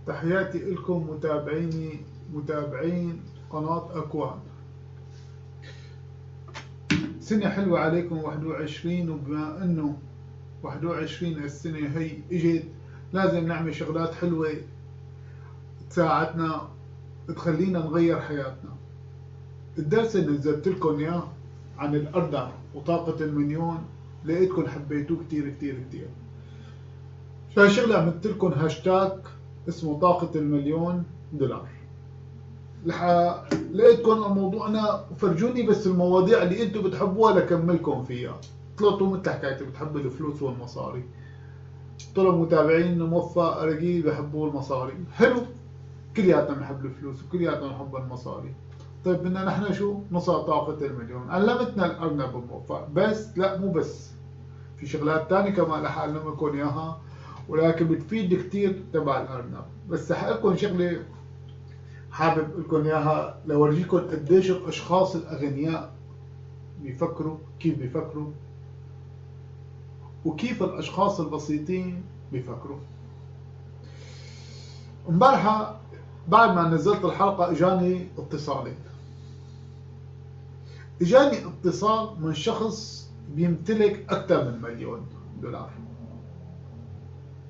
تحياتي لكم متابعين قناة أكوان. سنة حلوة عليكم 21، وبما أنه 21 السنة هي إجت لازم نعمل شغلات حلوة تساعدنا تخلينا نغير حياتنا. الدرس اللي نزلت لكم إياه عن الأرنب وطاقة المليون لقيتكم حبيتوه كتير كتير كتير. فهالشغلة عملت لكم هاشتاج اسمه طاقة المليون دولار. لقيتكم موضوعنا وفرجوني بس المواضيع اللي انتم بتحبوها لكملكم فيها. طلعتوا مثل حكايتي بتحبوا الفلوس والمصاري، طلعوا متابعين موفق رجيل بحبوا المصاري. حلو، كلياتنا بنحب الفلوس وكلياتنا بنحب المصاري. طيب بدنا نحن شو؟ نصل طاقة المليون. علمتنا الأرنب موفق، بس لا مو بس، في شغلات تانية كمان رح أعلمكم إياها ولكن بتفيد كتير تبع الأرنب. بس رح أقول شغلة حابب لكم إياها لورجيكم قديش الأشخاص الأغنياء بيفكروا، كيف بيفكروا، وكيف الأشخاص البسيطين بيفكروا. امبارحة بعد ما نزلت الحلقة اجاني اتصالين. اجاني اتصال من شخص بيمتلك أكثر من $1,000,000،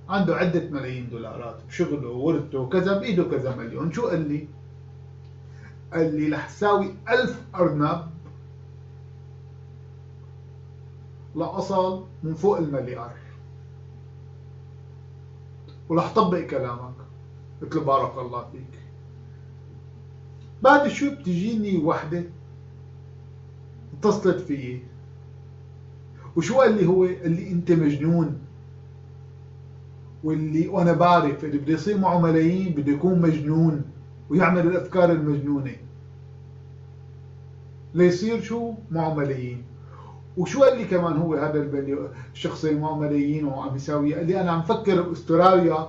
عنده عدة ملايين دولارات بشغله وورثته وكذا، بإيده كذا مليون. شو قال لي؟ قال لي رح ساوي 1000 أرنب لأصل من فوق $1,000,000 ورح طبق كلامك. قلت له بارك الله فيك. بعد شوي بتجيني وحدة اتصلت فيي، وشو قال لي؟ هو قال لي انت مجنون، وانا بعرف اللي بده يصير معه ملايين بده يكون مجنون ويعمل الافكار المجنونه ليصير شو معه ملايين. وشو قال لي كمان هو هذا الشخص اللي معه ملايين وعم يساوي؟ قال لي انا عم فكر باستراليا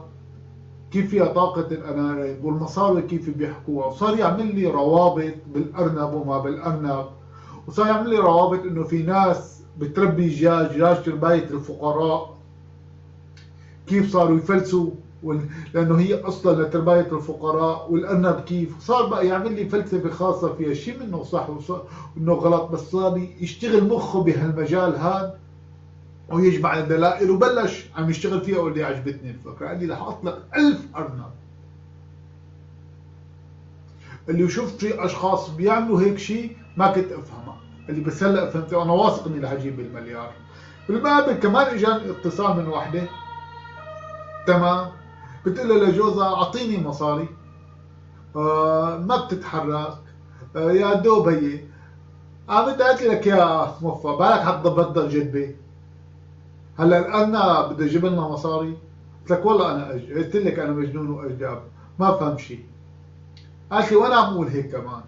كيف فيها طاقة الأناريب والمصاري كيف بيحكوها، وصار يعمل لي روابط بالأرنب وما بالأرنب، وصار يعمل لي روابط إنه في ناس بتربي دجاج ترباية الفقراء كيف صاروا يفلسوا لأنه هي أصلا لترباية الفقراء، والأرنب كيف صار بقى يعمل لي فلسفة خاصة فيها، شيء منه صح وإنه غلط، بس صار يشتغل مخه بهالمجال هذا ويجمع الدلائل وبلش عم يشتغل فيها. واللي عجبتني الفكرة قال لي رح أطلق 1000 أرنب. اللي شفت في أشخاص بيعملوا هيك شيء ما كنت أفهمه، اللي بس هلا فهمت. أنا واثق إني رح أجيب $1,000,000. بالمقابل كمان إجاني اتصال من وحدة، تمام، بتقول له لجوزها أعطيني مصاري، ما بتتحرك، يا دوب هي قامت قالت لك يا موفى بالك حتضبط جدبة هلا الأرنب بده يجيب لنا مصاري. قلت لك والله أنا قلت لك أنا مجنون وأجداب ما فهم شيء. قالت لي وأنا عم أقول هيك كمان،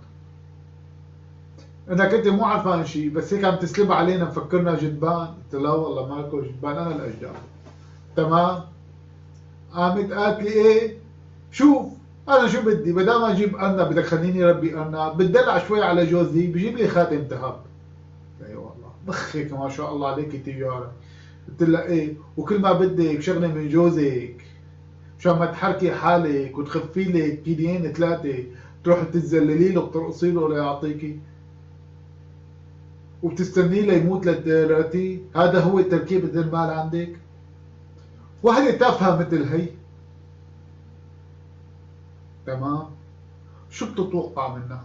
انك انت مو عارفان شيء بس هيك عم تسلب علينا مفكرنا جدبان. قلت لا والله مالكم جدبان، انا الاجداد. تمام. قامت قالت لي ايه شوف انا شو بدي، بدل ما اجيب ارنب بدك خليني ربي ارنب، بتدلع شوي على جوزي بجيب لي خاتم ذهب. اي والله مخك ما شاء الله عليك تجاره. قلت لها ايه، وكل ما بدك شغله من جوزك مشان ما تحركي حالك وتخفي لك كيلين ثلاثه تروحي تتذللي له وترقصي له ليعطيكي وبتستنيه ليموت لتراتي. هذا هو تركيبة المال عندك؟ وهي تافهة مثل هي. تمام. شو بتتوقع منها؟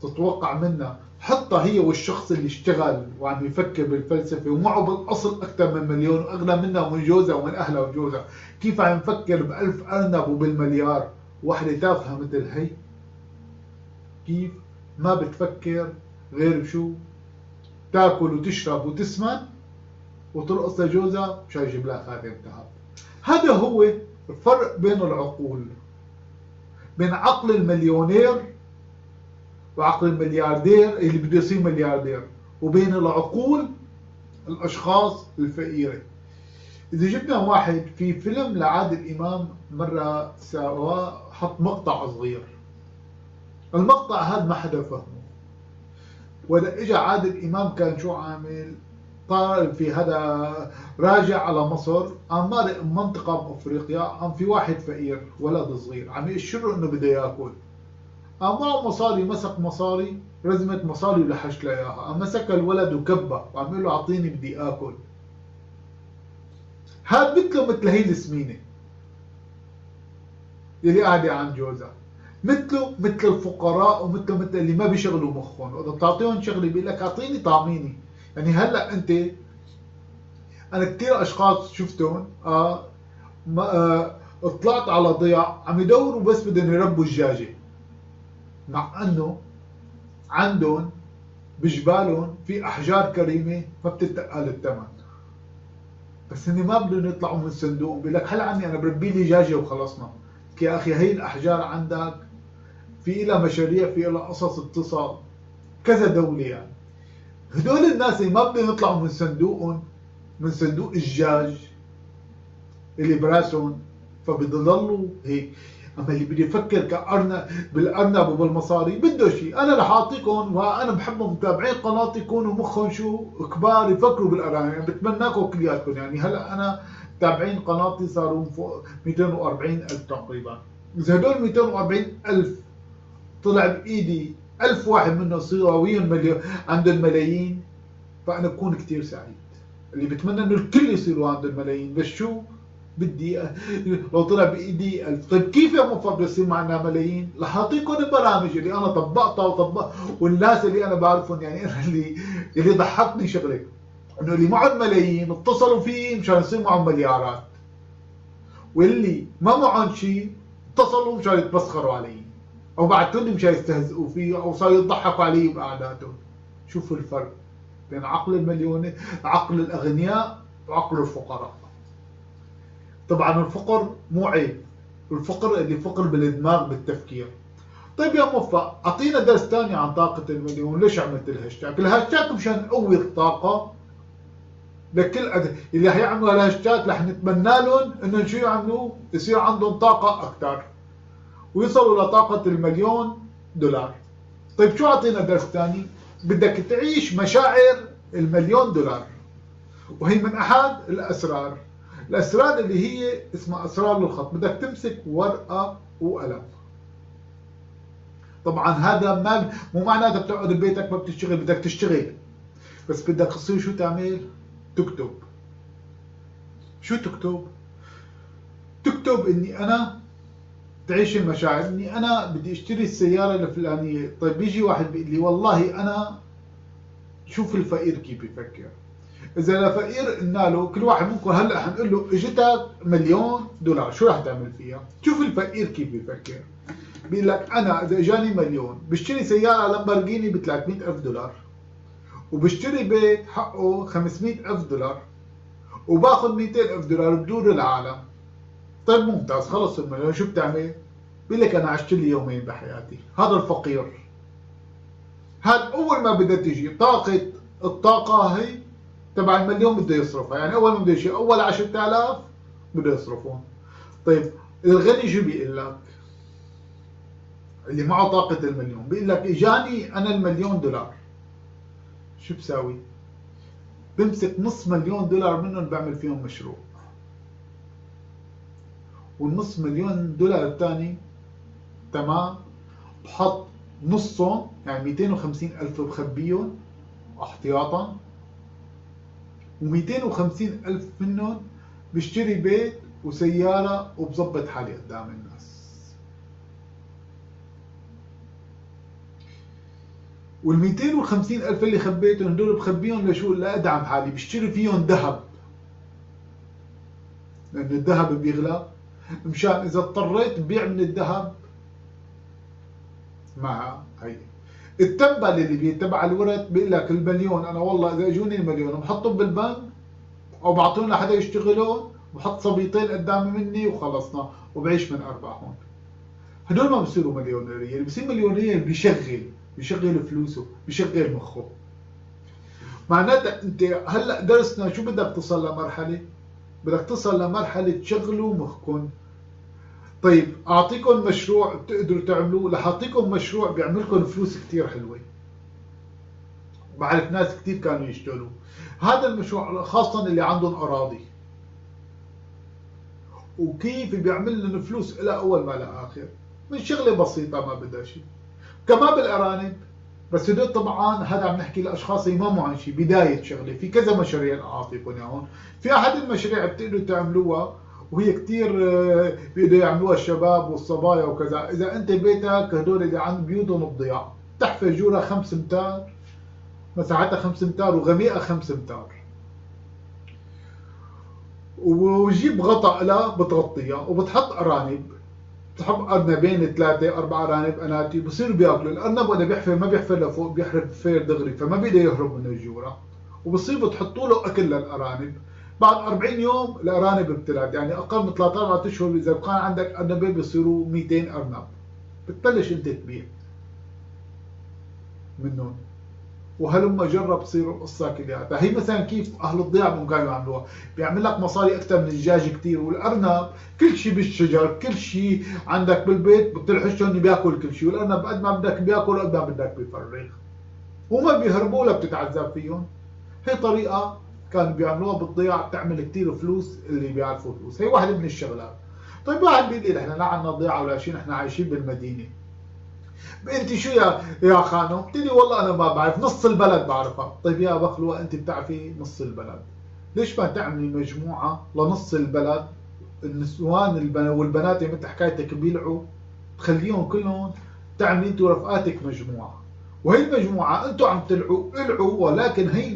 تتوقع منها حتى هي والشخص اللي اشتغل وعم يفكر بالفلسفة ومعه بالأصل أكثر من $1,000,000 وأغنى منها ومن جوزها ومن أهلها وجوزها، كيف عم يفكر ب1000 أرنب وبالمليار؟ واحدة تافهة مثل هي كيف ما بتفكر غير بشو؟ تاكل وتشرب وتسمن وترقص لجوزها مشان يجيب لها خاتم ذهب. هذا هو الفرق بين العقول، بين عقل المليونير وعقل الملياردير اللي بده يصير ملياردير، وبين العقول الاشخاص الفقيره. اذا جبنا واحد في فيلم لعادل امام مره سواه، حط مقطع صغير، المقطع هذا ما حدا فهمه، ولا اجى عادل امام كان شو عامل؟ طار في هذا راجع على مصر، قام مارق منطقة بأفريقيا، قام في واحد فقير ولد صغير عم يشره إنه بده ياكل، قام معه مصاري، مسك مصاري، رزمة مصاري ولحش له إياها، قام مسك الولد وكبه وعم يقول له أعطيني بدي آكل. هاد مثله مثل هي السمينة اللي قاعدة عند جوزها، مثله مثل الفقراء ومثله مثل اللي ما بيشغلوا مخهم، وإذا بتعطيهم شغلة بيقول لك أعطيني طعميني. يعني هلا أنت، أنا كثير أشخاص شفتهم طلعت على ضياع عم يدوروا بس بدهم يربوا الدجاجة، مع أنه عندهم بجبالهم في أحجار كريمة ما بتتقال الثمن، بس هن ما بدهم يطلعوا من الصندوق. بيقول لك هل عني أنا بربي لي دجاجة وخلصنا. يا أخي هي الأحجار عندك في لها مشاريع، في لها قصص اتصال كذا دولة. يعني هدول الناس اللي ما بدهم يطلعوا من صندوقهم، من صندوق الدجاج اللي براسهم، فبيضلوا هيك. اما اللي بده يفكر كأرنب بالارنب وبالمصاري بده شيء. انا رح اعطيكم، وانا بحبهم متابعين قناتي يكونوا مخهم شو كبار، يفكروا بالارانب. يعني بتمناكم كلياتكم. يعني هلا انا متابعين قناتي صاروا فوق 240 الف تقريبا. اذا هدول 240 الف طلع بايدي 1000 واحد منهم صراويهم مليون عندهم ملايين، فانا بكون كثير سعيد. اللي بتمنى انه الكل يصيروا عندهم ملايين، بس شو بدي لو طلع بايدي 1000. طيب كيف يا مفضل يصير معنا ملايين؟ رح اعطيكم البرامج اللي انا طبقتها والناس اللي انا بعرفهم. يعني انا اللي ضحكني شغله انه اللي معهم ملايين اتصلوا فيي مشان يصير معهم مليارات، واللي ما معهم شيء اتصلوا مشان يتمسخروا علي، او بعثوا لي مشان يستهزئوا فيه، او صاروا يضحكوا علي بقعداتهم. شوفوا الفرق بين عقل المليون، عقل الاغنياء وعقل الفقراء. طبعا الفقر مو عيب، الفقر اللي فقر بالدماغ بالتفكير. طيب يا موفق، اعطينا درس ثاني عن طاقة المليون. ليش عملت الهاشتاج؟ الهاشتاج مشان نقوي الطاقة لكل اللي حيعملوا الهاشتاج رح نتمنى لهم انهم شو يعملوا؟ يصير عندهم طاقة اكثر ويصلوا لطاقة المليون دولار. طيب شو اعطينا درس ثاني؟ بدك تعيش مشاعر المليون دولار، وهي من احد الاسرار. الاسرار اللي هي اسمها اسرار الخط. بدك تمسك ورقه وقلم. طبعا هذا ما مو معناته بتقعد ببيتك ما بتشتغل، بدك تشتغل، بس بدك تصير شو تعمل؟ تكتب. شو تكتب؟ تكتب اني انا تعيش المشاعر، اني انا بدي اشتري السياره الفلانيه. طيب بيجي واحد بيقول لي والله انا، شوف الفقير كيف بيفكر. اذا الفقير قلنا له كل واحد منكم هلا حنقول له اجتك مليون دولار شو رح تعمل فيها؟ شوف الفقير كيف بيفكر. بيقول لك انا اذا اجاني مليون بشتري سياره لامبرجيني ب 300 الف دولار، وبشتري بيت حقه 500 الف دولار، وباخذ 200 الف دولار بدور العالم. طيب ممتاز، خلص المليون. شو بتعمل؟ بيقول لك انا عشت لي يومين بحياتي. هذا الفقير. هذا اول ما بدها تيجي طاقه، الطاقه هي تبع المليون بده يصرفها. يعني اول ما بده يجي اول 10000 بده يصرفون. طيب الغني شو بيقول لك؟ اللي معه طاقة المليون بيقول لك اجاني انا المليون دولار، شو بساوي؟ بمسك نص مليون دولار منهم بعمل فيهم مشروع، والنص مليون دولار الثاني تمام بحط نصهم يعني 250 ألف بخبيهم احتياطا، و250 ألف منهم بشتري بيت وسيارة وبظبط حالي قدام الناس. وال250 ألف اللي خبيتهم هدول بخبيهم لشو؟ لأدعم حالي، بشتري فيهم ذهب، لأن الذهب بيغلى، مشان إذا اضطريت ببيع من الذهب مع هي. التنبل اللي بيتبع الورث بيقول لك المليون انا والله اذا اجوني المليون بحطهم بالبنك او بعطيهم لحدا يشتغلون، بحط صبيطين قدامي مني وخلصنا وبعيش من ارباحهم. هدول ما بصيروا مليونيريه. اللي بصير مليونير بيشغل فلوسه، بيشغل مخه. معناتها انت هلا درسنا شو بدك تصل لمرحله؟ بدك تصل لمرحله تشغلوا مخكم. طيب اعطيكم مشروع بتقدروا تعملوه، رح اعطيكم مشروع بيعمل لكم فلوس كثير حلوه، بعرف ناس كثير كانوا يشتغلوا هذا المشروع، خاصة اللي عندهم أراضي، وكيف بيعمل لهم فلوس إلى أول ما لآخر من شغلة بسيطة ما بدها شيء. كمان بالأرانب، بس هدول طبعا هذا عم نحكي لأشخاص يماموا عن شيء بداية شغلة. في كذا مشاريع أعطيكم إياهم. في أحد المشاريع بتقدروا تعملوها وهي كثير بيقدروا يعملوها الشباب والصبايا وكذا. إذا أنت بيتك هدول اللي عند بيوتهم بضياع، تحفر جورة 5 امتار، مساحتها 5 امتار وغميقها 5 امتار، وجيب غطاء لها بتغطيها وبتحط أرانب، بتحط أرنبين 3 4 أرانب أناتي بصيروا بياكلوا. الأرنب ولا بيحفر ما بيحفر لفوق، بيحفر دغري، فما بيقدر يهرب من الجورة، وبصير بتحطوا له أكل للأرانب. بعد 40 يوم الأرانب بتلد، يعني أقل من 3 4 أشهر إذا كان عندك أرنبين بيصيروا 200 أرنب، بتبلش أنت تبيع منهم. وهلما جرب تصير القصة كلياتها. هي مثلا كيف اهل الضيعه كانوا يعملوها، بيعمل لك مصاري اكثر من الدجاج كثير. والارنب كل شيء بالشجر، كل شيء عندك بالبيت بتلحشهم بياكل كل شيء، والارنب قد ما بدك بياكل قد ما بدك بيفرغ، وما بيهربوا ولا بتتعذب فيهم. هي طريقه كانوا بيعملوها بالضيعه بتعمل كثير فلوس اللي بيعرفوا فلوس. هي واحده من الشغلات. طيب واحد بيقول لي احنا لا عندنا ضيعه ولا شيء، نحن عايشين بالمدينه. انت شو يا خانم؟ قلت لي والله انا ما بعرف، نص البلد بعرفها. طيب يا بخلوه انت بتعرفي نص البلد، ليش ما تعملي مجموعه لنص البلد؟ النسوان والبنات مثل حكايتك بيلعوا، تخليهم كلهم، تعملي انت ورفقاتك مجموعه، وهي المجموعه انتم عم العوا، ولكن هي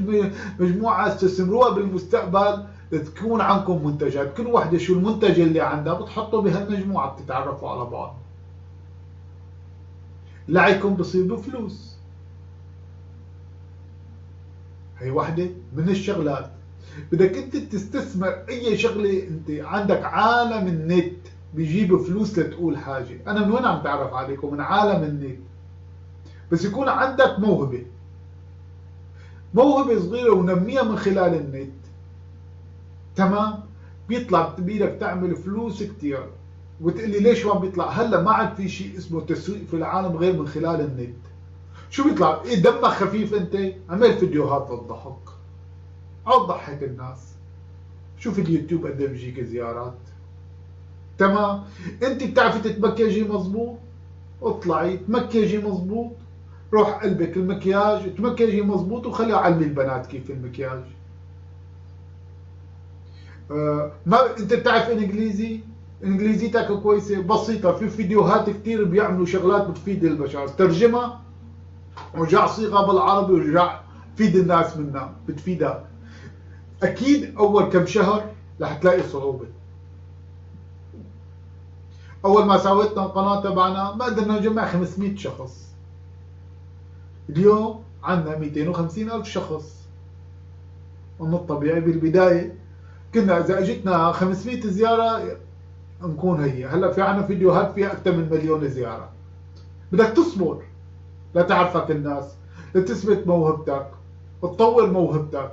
المجموعه استثمروها بالمستقبل تكون عندكم منتجات. كل وحده شو المنتج اللي عندها بتحطه بهالمجموعه، بتتعرفوا على بعض، لعيكم بصير بفلوس. هي واحدة من الشغلات. بدك انت تستثمر اي شغلة. انت عندك عالم النت بيجيب فلوس لتقول حاجة. انا من وين عم تعرف عليكم؟ من عالم النت. بس يكون عندك موهبة، موهبة صغيرة ونميها من خلال النت، تمام، بيطلع بإيدك تعمل فلوس كتير. وتقلي ليش ما بيطلع؟ هلا ما عاد في شيء اسمه تسويق في العالم غير من خلال النت. شو بيطلع؟ إيه دمك خفيف انت؟ عمل فيديوهات للضحك او تضحك الناس. شوف اليوتيوب قد ايه بيجيك زيارات، تمام. انت بتعرفي تتمكيجي مظبوط، اطلعي تمكيجي مظبوط، روح قلبك المكياج تمكيجي مظبوط، وخلي علمي البنات كيف المكياج. ما انت بتعرف انجليزي؟ انجليزيتك كويسه بسيطه، في فيديوهات كثير بيعملوا شغلات بتفيد البشر، ترجمها ورجع صيغه بالعربي ورجع فيد الناس منها، بتفيدك. اكيد اول كم شهر رح تلاقي صعوبه. اول ما سويتنا القناه تبعنا ما قدرنا نجمع 500 شخص، اليوم عندنا 250 الف شخص. من الطبيعي بالبدايه كنا اذا اجتنا 500 زياره نكون هي. هلا في عنا فيديوهات فيها اكثر من مليون زياره. بدك تصبر لتعرفك الناس، لتثبت موهبتك، تطور موهبتك،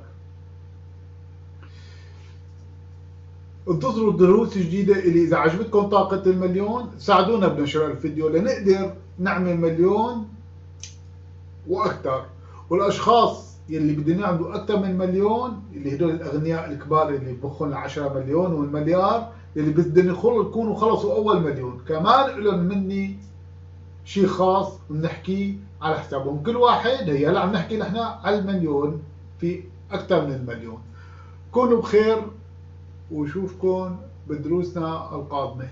انتظروا دروس جديدة. اللي إذا عجبتكم طاقة المليون ساعدونا بنشر الفيديو لنقدر نعمل مليون وأكثر. والأشخاص يلي بدهم يعملوا أكثر من مليون، اللي هدول الأغنياء الكبار اللي بخون 10 مليون والمليار، اللي بدهم يكونوا خلصوا أول مليون، كمان لهم مني شيء خاص بنحكيه على حسابهم. كل واحد، هي هلا عم نحكي نحن على المليون، في أكثر من المليون. كونوا بخير وشوفكم بدروسنا القادمة.